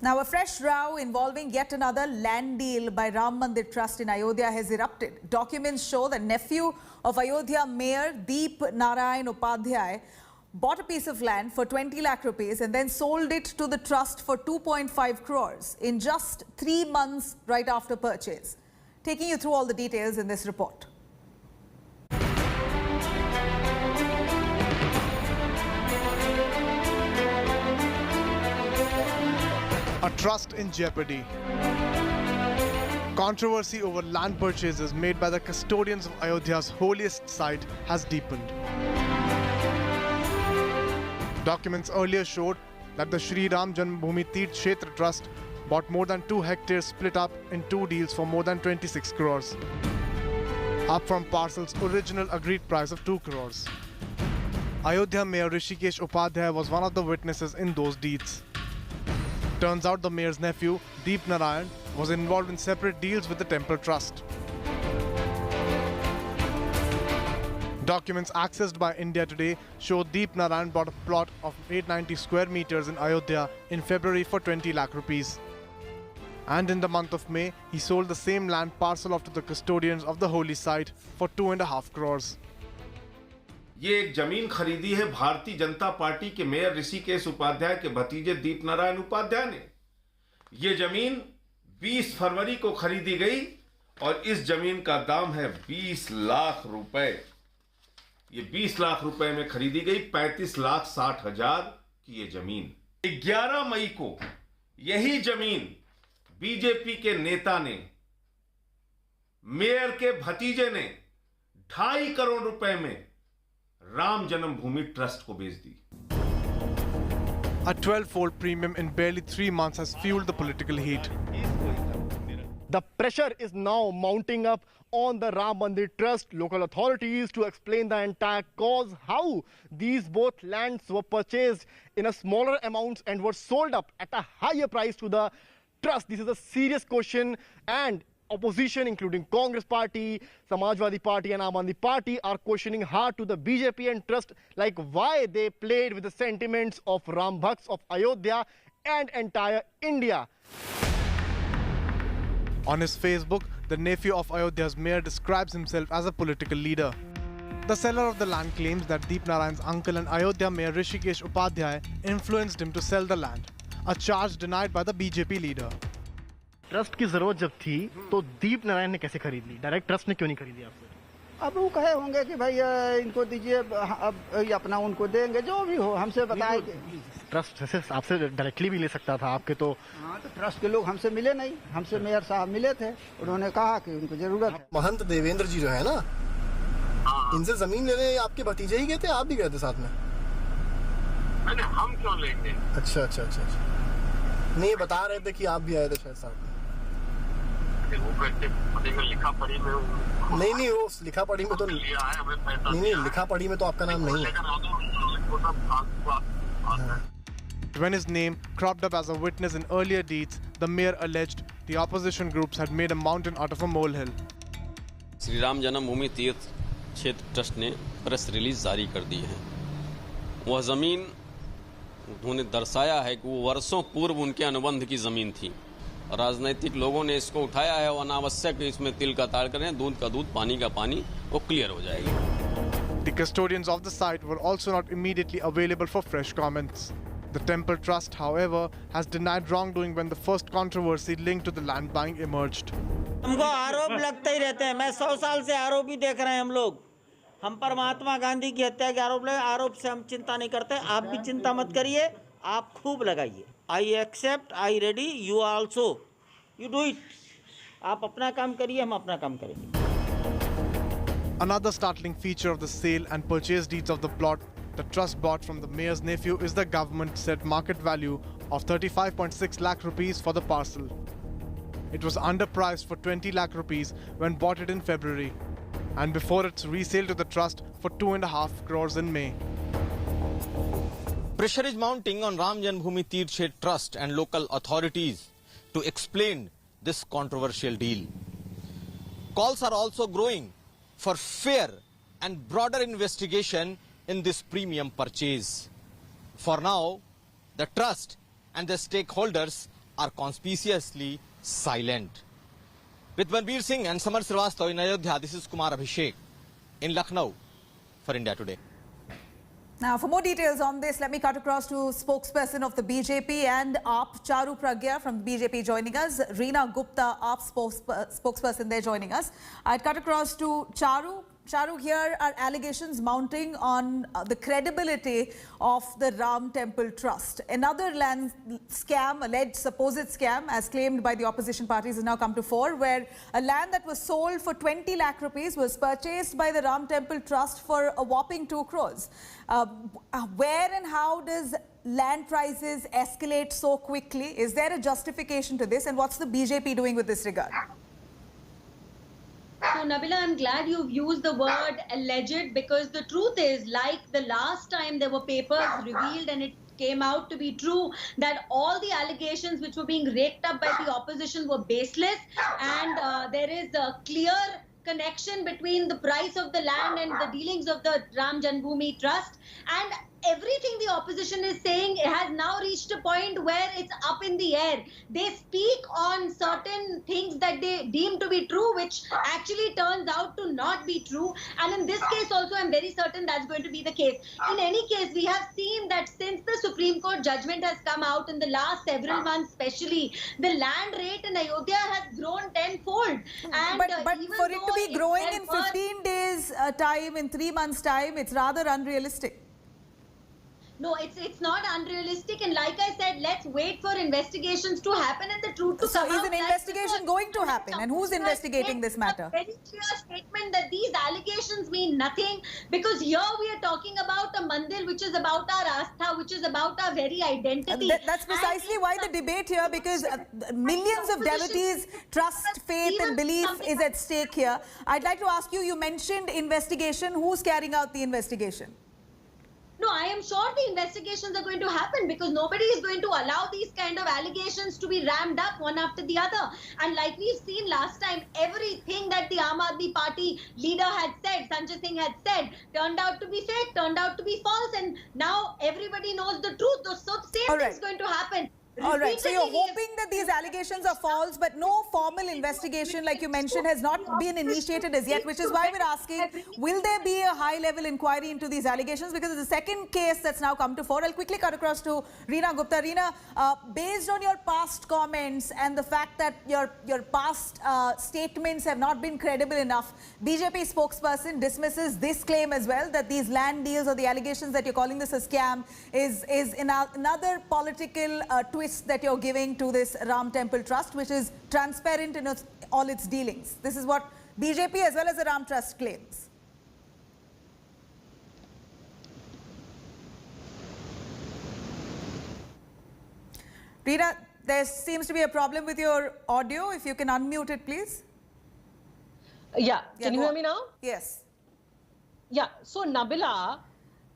Now, a fresh row involving yet another land deal by Ram Mandir Trust in Ayodhya has erupted. Documents show that nephew of Ayodhya Mayor Deep Narayan Upadhyay bought a piece of land for 20 lakh rupees and then sold it to the trust for 2.5 crores in just 3 months right after purchase. Taking you through all the details in this report. A trust in jeopardy. Controversy over land purchases made by the custodians of Ayodhya's holiest site has deepened. Documents earlier showed that the Shri Janmabhoomi Teerth Kshetra Trust bought more than 2 hectares split up in 2 deals for more than 26 crores, up from parcel's original agreed price of 2 crores. Ayodhya Mayor Rishikesh Upadhyay was one of the witnesses in those deeds. Turns out the mayor's nephew, Deep Narayan, was involved in separate deals with the temple trust. Documents accessed by India Today show Deep Narayan bought a plot of 890 square meters in Ayodhya in February for 20 lakh rupees. And in the month of May, he sold the same land parcel off to the custodians of the holy site for 2.5 crores. ये एक जमीन खरीदी है Bharatiya Janata party के mayor Rishikesh Upadhyay के भतीजे दीप नारायण उपाध्याय ने। ये जमीन 20 फरवरी को खरीदी गई और इस जमीन का दाम है 20 लाख रुपए। ये 20 लाख रुपए में खरीदी गई 35,60,000 की ये जमीन। 11 मई को यही जमीन बीजेपी के नेता ने मेयर के भतीजे ने 2.5 करोड़ रुपए में राम जन्मभूमि ट्रस्ट को बेच दी। A 12-fold premium in barely 3 months has fueled the political heat. The pressure is now mounting up on the Ram Mandir Trust, local authorities, to explain the entire cause, how these both lands were purchased in a smaller amounts and were sold up at a higher price to the trust. This is a serious question, and opposition, including Congress Party, Samajwadi Party and Aam Aadmi Party, are questioning hard to the BJP and Trust, like why they played with the sentiments of Ram Bhakts of Ayodhya and entire India. On his Facebook, the nephew of Ayodhya's mayor describes himself as a political leader. The seller of the land claims that Deep Narayan's uncle and Ayodhya mayor Rishikesh Upadhyay influenced him to sell the land, a charge denied by the BJP leader. Trust की जरूरत जब थी तो दीप नारायण ने कैसे खरीद ली? Direct trust ने क्यों नहीं खरीदी आपसे? अब वो कहे होंगे कि भाई इनको दीजिए, अब अपना उनको देंगे, जो भी हो हमसे बताए। ट्रस्ट से आपसे डायरेक्टली भी ले सकता था आपके तो। हाँ, तो ट्रस्ट के लोग हमसे मिले नहीं, हमसे मेयर साहब मिले थे, उन्होंने कहा कि उनको जरूरत है। महंत देवेंद्र जी जो है ना, इनसे जमीन लेने आपके भतीजे ही गए थे, आप भी गए थे साथ में? हम क्यों लेंगे? अच्छा अच्छा अच्छा अच्छा, नहीं बता रहे थे कि आप भी आए थे शायद साथ में। वो लिखा पढ़ी में नहीं वो लिखा पढ़ी में तो लिया है, हमें पैसा नहीं लिखा पढ़ी में तो आपका नाम नहीं है। When his name cropped up as a witness in earlier deeds, the mayor alleged the opposition groups had made a mountain out of a molehill. Shri Ram Janmabhoomi Teerth क्षेत्र ट्रस्ट ने प्रेस रिलीज जारी कर दी है। वह जमीन उन्होंने दर्शाया है कि वो वर्षों पूर्व उनके अनुबंध की जमीन थी। राजनीतिक लोगों ने इसको उठाया है और अनावश्यक इसमें तिल का ताड़ करें, दूध का दूध, पानी का पानी, वो क्लियर हो जाएगी। The custodians of the site were also not immediately available for fresh comments. The temple trust, however, has denied wrongdoing when the first controversy linked to the land buying emerged. हमको आरोप लगते ही रहते हैं। मैं 100 साल से आरोप ही देख रहे हैं हम लोग। हम पर महात्मा गांधी की हत्या के आरोप लगे, आरोप से हम चिंता नहीं करते। आप भी चिंता मत करिए, आप खूब लगाइए। I accept, I ready, you also, you do it. आप अपना काम करिए, हम अपना काम करेंगे। Another startling feature of the sale and purchase deeds of the plot the trust bought from the mayor's nephew is the government set market value of 35.6 lakh rupees for the parcel. It was underpriced for 20 lakh rupees when bought it in February, and before its resale to the trust for 2.5 crores in May. Pressure is mounting on Ram Janmabhoomi Teerth Kshetra Trust and local authorities to explain this controversial deal. Calls are also growing for fair and broader investigation in this premium purchase. For now, the trust and the stakeholders are conspicuously silent. With Manbir Singh and Samar Srivastava in Ayodhya, this is Kumar Abhishek in Lucknow for India Today. Now, for more details on this, let me cut across to spokesperson of the BJP and AAP, Charu Pragya from the BJP joining us. Reena Gupta, AAP spokesperson, there joining us. I'd cut across to Charu. Charu, here are allegations mounting on the credibility of the Ram Temple Trust. Another land scam, alleged supposed scam, as claimed by the opposition parties, has now come to fore, where a land that was sold for 20 lakh rupees was purchased by the Ram Temple Trust for a whopping 2 crores. Where and how does land prices escalate so quickly? Is there a justification to this? And what's the BJP doing with this regard? So, Nabila, I'm glad you've used the word alleged, because the truth is, like the last time there were papers revealed and it came out to be true that all the allegations which were being raked up by the opposition were baseless, and there is a clear connection between the price of the land and the dealings of the Ram Janmabhoomi Trust, and everything the opposition is saying has now reached a point where it's up in the air. They speak on certain things that they deem to be true, which actually turns out to not be true. And in this case also, I'm very certain that's going to be the case. In any case, we have seen that since the Supreme Court judgment has come out in the last several months, especially, the land rate in Ayodhya has grown tenfold. And but for it to be growing in 15 days time, in 3 months time, it's rather unrealistic. No, it's not unrealistic, and like I said, let's wait for investigations to happen and the truth to come out. So is an investigation going to happen, and who's investigating this matter? A very clear statement that these allegations mean nothing, because here we are talking about a mandir which is about our astha, which is about our very identity. That's precisely why the debate here, because millions of devotees' trust, faith and belief is at stake here. I'd like to ask you, you mentioned investigation. Who's carrying out the investigation? No, I am sure the investigations are going to happen, because nobody is going to allow these kind of allegations to be rammed up one after the other. And like we've seen last time, everything that the Aam Aadmi Party leader had said, Sanjay Singh had said, turned out to be fake, turned out to be false, and now everybody knows the truth. So the same thing is going to happen. All right, so you're hoping that these allegations are false, but no formal investigation, like you mentioned, has not been initiated as yet, which is why we're asking, will there be a high-level inquiry into these allegations? Because it's the second case that's now come to fore. I'll quickly cut across to Reena Gupta. Reena, based on your past comments and the fact that your past statements have not been credible enough, BJP spokesperson dismisses this claim as well, that these land deals or the allegations that you're calling this a scam is another political twist that you're giving to this Ram Temple Trust, which is transparent in all its dealings. This is what BJP as well as the Ram Trust claims. Reena, there seems to be a problem with your audio. If you can unmute it, please. Yeah, can you hear me now? Yes. Yeah, so Nabila,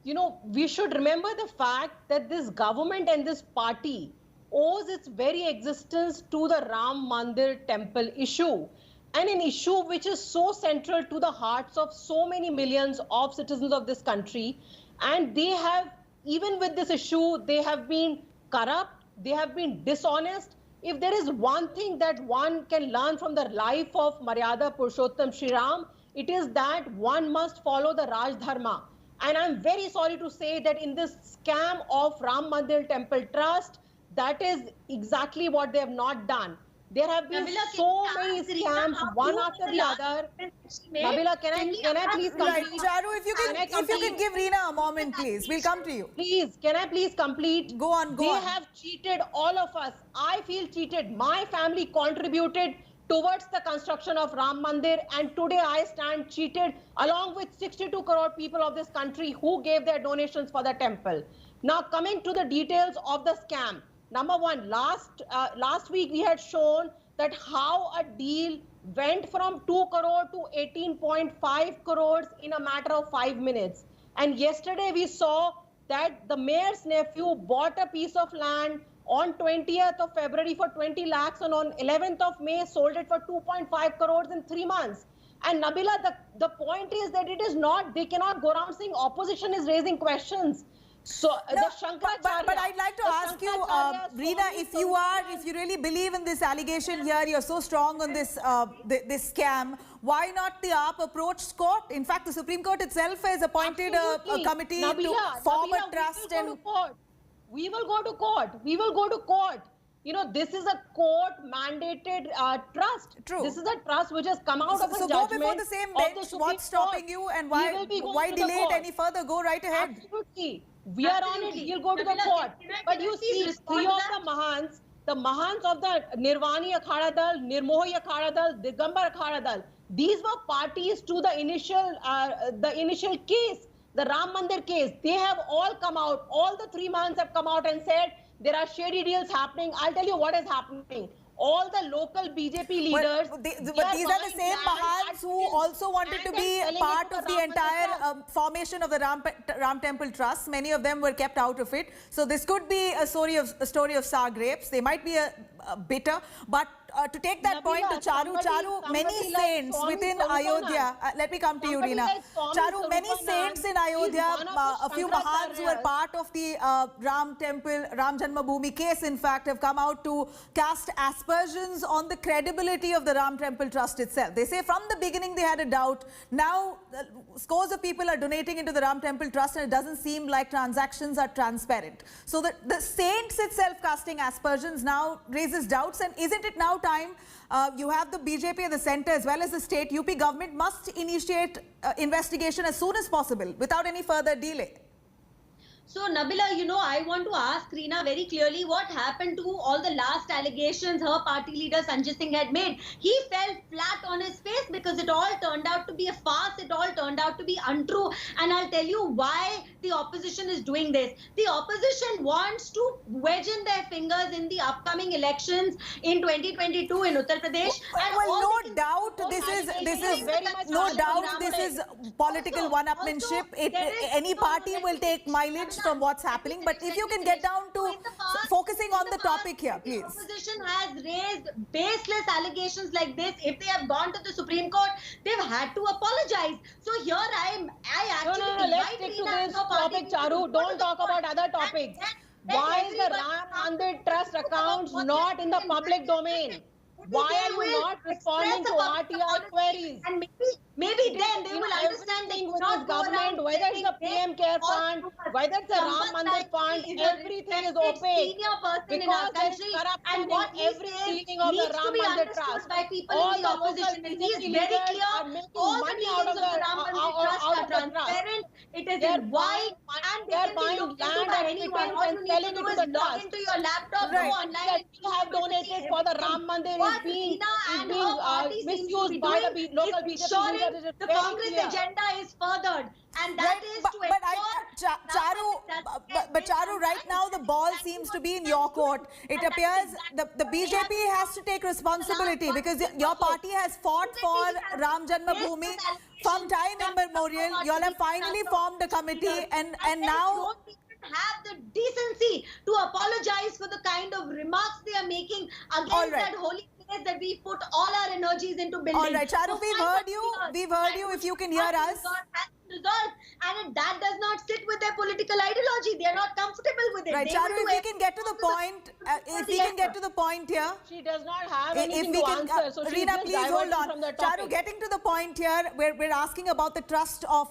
you know, we should remember the fact that this government and this party owes its very existence to the Ram Mandir temple issue, and an issue which is so central to the hearts of so many millions of citizens of this country. And they have, even with this issue, they have been corrupt, they have been dishonest. If there is one thing that one can learn from the life of Maryada Purushottam Shri Ram, it is that one must follow the Raj Dharma. And I'm very sorry to say that in this scam of Ram Mandir Temple Trust, that is exactly what they have not done. There have been so many scams, one after the other. Nabila, can I please complete? Right, Charu, if you can give Reena a moment, please. We'll come to you. Please, can I please complete? Go on. They have cheated all of us. I feel cheated. My family contributed towards the construction of Ram Mandir, and today I stand cheated along with 62 crore people of this country who gave their donations for the temple. Now, coming to the details of the scam. Number one, last week we had shown that how a deal went from 2 crore to 18.5 crores in a matter of 5 minutes. And yesterday we saw that the mayor's nephew bought a piece of land on 20th of February for 20 lakhs and on 11th of May sold it for 2.5 crores in 3 months. And Nabila, the point is that it is not, they cannot go around saying opposition is raising questions. So No, the Shankaracharya. but I'd like to ask you, Reena, if you really believe in this allegation here, you're so strong on this this scam, why not the AAP approach court? In fact, the Supreme Court itself has appointed a committee to form a trust and. We will go to court. We will go to court. You know, this is a court-mandated trust. True. This is a trust which has come out of a So judgment. go before the same bench. What's stopping you, and why delay it any further? Go right ahead. Absolutely. We are on it. We'll go to the court. But you see, three of the Mahants of the Nirvani Akhada Dal, Nirmohi Akhada Dal, Digambar Akhada Dal, these were parties to the initial case, the Ram Mandir case. They have all come out. All the 3 Mahants have come out and said there are shady deals happening. I'll tell you what is happening. All the local BJP leaders. But these are the same Mahants who also wanted to be part of the entire formation of the Ram Temple Trust. Many of them were kept out of it. So this could be a story of sour grapes. They might be bitter, but to take that point to Charu, many saints within Ayodhya. Let me come to you, Reena. Charu, many saints in Ayodhya, a few Mahants who were part of the Ram Temple, Ram Janmabhoomi case, in fact, have come out to cast aspersions on the credibility of the Ram Temple Trust itself. They say from the beginning they had a doubt. Now, scores of people are donating into the Ram Temple Trust, and it doesn't seem like transactions are transparent. So the saints itself casting aspersions now raises doubts, and isn't it now time you have the BJP at the centre as well as the state? UP government must initiate investigation as soon as possible without any further delay. So, Nabila, you know, I want to ask Reena very clearly what happened to all the last allegations her party leader Sanjay Singh had made. He fell flat on his face because it all turned out to be a farce. It all turned out to be untrue. And I'll tell you why the opposition is doing this. The opposition wants to wedge in their fingers in the upcoming elections in 2022 in Uttar Pradesh. Well, no doubt this is political one-upmanship. Any party will take mileage from what's happening, but if you can get down to focusing on the topic here, please. The opposition has raised baseless allegations like this. If they have gone to the Supreme Court, they've had to apologize. So here I actually let's stick to this topic, Charu. Don't talk about other topics. Why is the Ram Mandir Trust accounts not in the public domain? Why are you not responding to RTI queries? And maybe then they will understand that with this government, whether it's a PM Care Fund, whether it's a Ram Mandir Fund, everything is opaque. Because there's corruption in every dealing of the Ram Mandir Trust. All the opposition is very clear. Are making money out of the Ram Mandir Trust are transparent. It is in white, and they're buying land and equipment and selling it to the trust. Into your laptop, go online. That you have donated for the Ram Mandir is being misused by the local BJP leaders. The Congress agenda is furthered, and that is to ensure. Charu, right now the ball seems to be in your court. It appears the BJP has to take responsibility because your party has fought for Ram Janmabhoomi from time immemorial. You all have finally formed a committee, and now have the decency to apologize for the kind of remarks they are making against that holy place that we put all our energies into building. All right, Charu, we've heard you. We've heard you. If you can hear us. Resolved, and that does not sit with their political ideology. They are not comfortable with it. Right, Charu, if we can get to the point, here. She does not have anything to answer. So Reena, please hold on. Charu, getting to the point here, we're asking about the trust of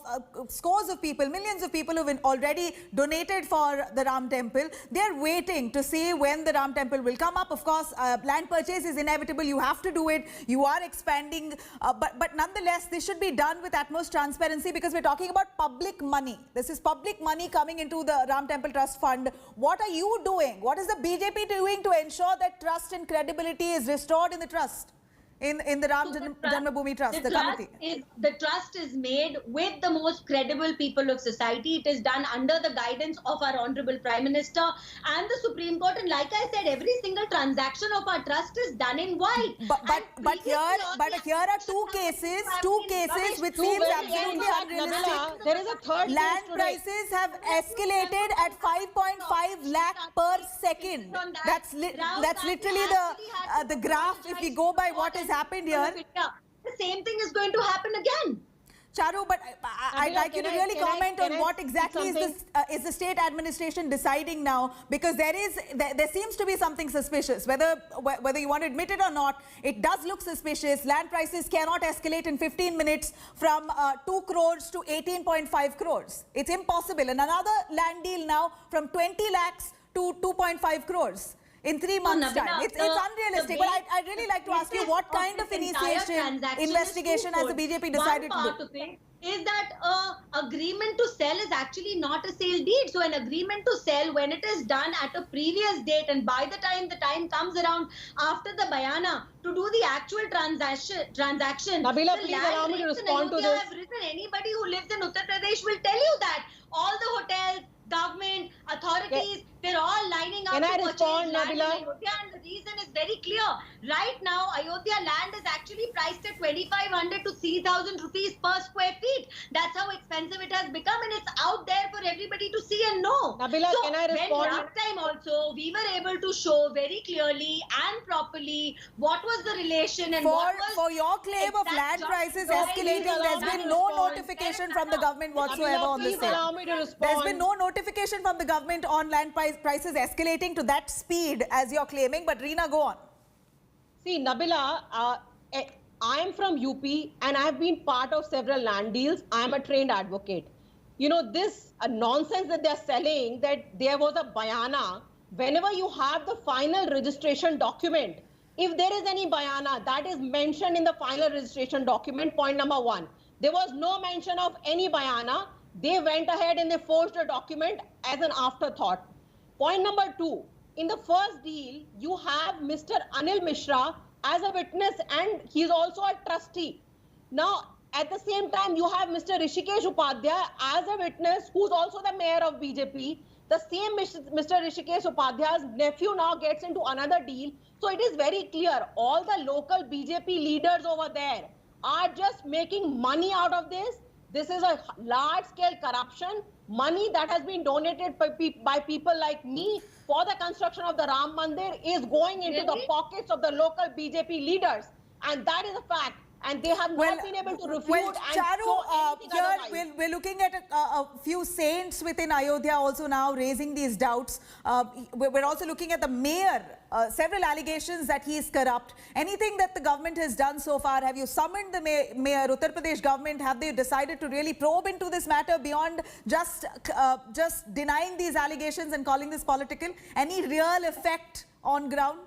scores of people, millions of people who have already donated for the Ram Temple. They're waiting to see when the Ram Temple will come up. Of course, land purchase is inevitable. You have to do it. You are expanding. But nonetheless, this should be done with utmost transparency because we're talking about public money. This is public money coming into the Ram Temple Trust Fund. What are you doing? What is the BJP doing to ensure that trust and credibility is restored in the trust? In the Ram Janmabhoomi Trust, the committee? The trust is made with the most credible people of society. It is done under the guidance of our Honorable Prime Minister and the Supreme Court. And like I said, every single transaction of our trust is done in white. But here are two cases which seems absolutely unrealistic. There is a third land prices have escalated at 5.5 lakh per second. That's literally the graph if we go by what is happened here. The same thing is going to happen again. Charu, but I'd like you to really comment on what exactly is the state administration deciding now, because there seems to be something suspicious. Whether you want to admit it or not, it does look suspicious. Land prices cannot escalate in 15 minutes from 2 crores to 18.5 crores. It's impossible. And another land deal now from 20 lakhs to 2.5 crores. In 3 months' time. It's unrealistic. But I'd really like to ask you what kind of initiation, investigation has the BJP decided to do? Is that agreement to sell is actually not a sale deed. So an agreement to sell, when it is done at a previous date, and by the time comes around after the bayana to do the actual transaction. Nabila, please allow me to respond to this. Anybody who lives in Uttar Pradesh will tell you that all the hotels, government, authorities, they're all lining up to purchase land in Nabila? Ayodhya, and the reason is very clear. Right now, Ayodhya land is actually priced at 2,500 to 3,000 rupees per square feet. That's how expensive it has become, and it's out there for everybody to see and know. Nabila, so can I respond? When last time also, we were able to show very clearly and properly what was the relation and what was... For your claim of land prices escalating, there's been no notification from the government whatsoever on this. There's been no notification from the government on land prices escalating to that speed as you're claiming. But Reena, go on. See, Nabila, I'm from UP and I've been part of several land deals. I'm a trained advocate. You know, this nonsense that they're selling, that there was a bayana, whenever you have the final registration document, if there is any bayana, that is mentioned in the final registration document, point number 1. There was no mention of any bayana. They went ahead and they forged a document as an afterthought. Point number 2, in the first deal, you have Mr. Anil Mishra as a witness and he's also a trustee. Now, at the same time, you have Mr. Rishikesh Upadhyay as a witness who's also the mayor of BJP. The same Mr. Rishikesh Upadhyay's nephew now gets into another deal. So it is very clear, all the local BJP leaders over there are just making money out of this. This is a large-scale corruption. Money that has been donated by people like me for the construction of the Ram Mandir is going into the pockets of the local BJP leaders. And that is a fact. And they have not been able to refute Charu, we're looking at a few saints within Ayodhya also now raising these doubts. We're also looking at the mayor, several allegations that he is corrupt. Anything that the government has done so far? Have you summoned the mayor, Uttar Pradesh government? Have they decided to really probe into this matter beyond just denying these allegations and calling this political? Any real effect on ground?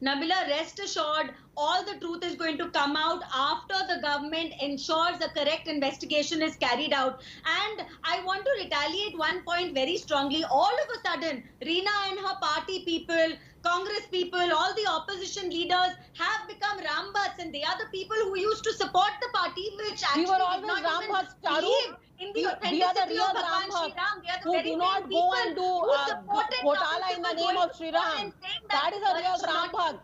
Nabila, rest assured, all the truth is going to come out after the government ensures the correct investigation is carried out. And I want to retaliate one point very strongly. All of a sudden, Reena and her party people, Congress people, all the opposition leaders have become Rambhats, and they are the people who used to support the party, which actually we were always Rambhats, Charu. We are the real Rambhats who do not go and do Ghotala in the name of Shri Ram. That is a real Rambhat.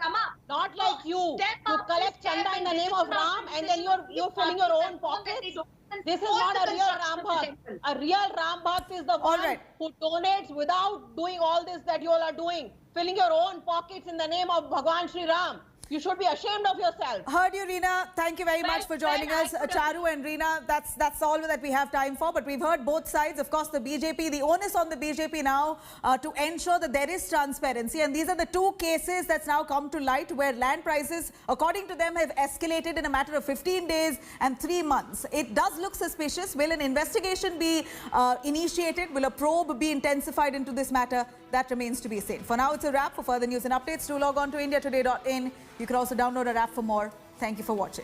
Not like you. You collect chanda in the name of Ram and then you're filling your own pockets. This is not a real Rambhat. A real Rambhat is the one who donates without doing all this that you all are doing. Filling your own pockets in the name of Bhagwan Shri Ram. You should be ashamed of yourself. Heard you, Reena. Thank you very much for joining us. Charu and Reena, that's all that we have time for. But we've heard both sides. Of course, the BJP, the onus on the BJP now to ensure that there is transparency. And these are the two cases that's now come to light where land prices, according to them, have escalated in a matter of 15 days and 3 months. It does look suspicious. Will an investigation be initiated? Will a probe be intensified into this matter? That remains to be seen. For now, it's a wrap. For further news and updates, do log on to indiatoday.in. You can also download our app for more. Thank you for watching.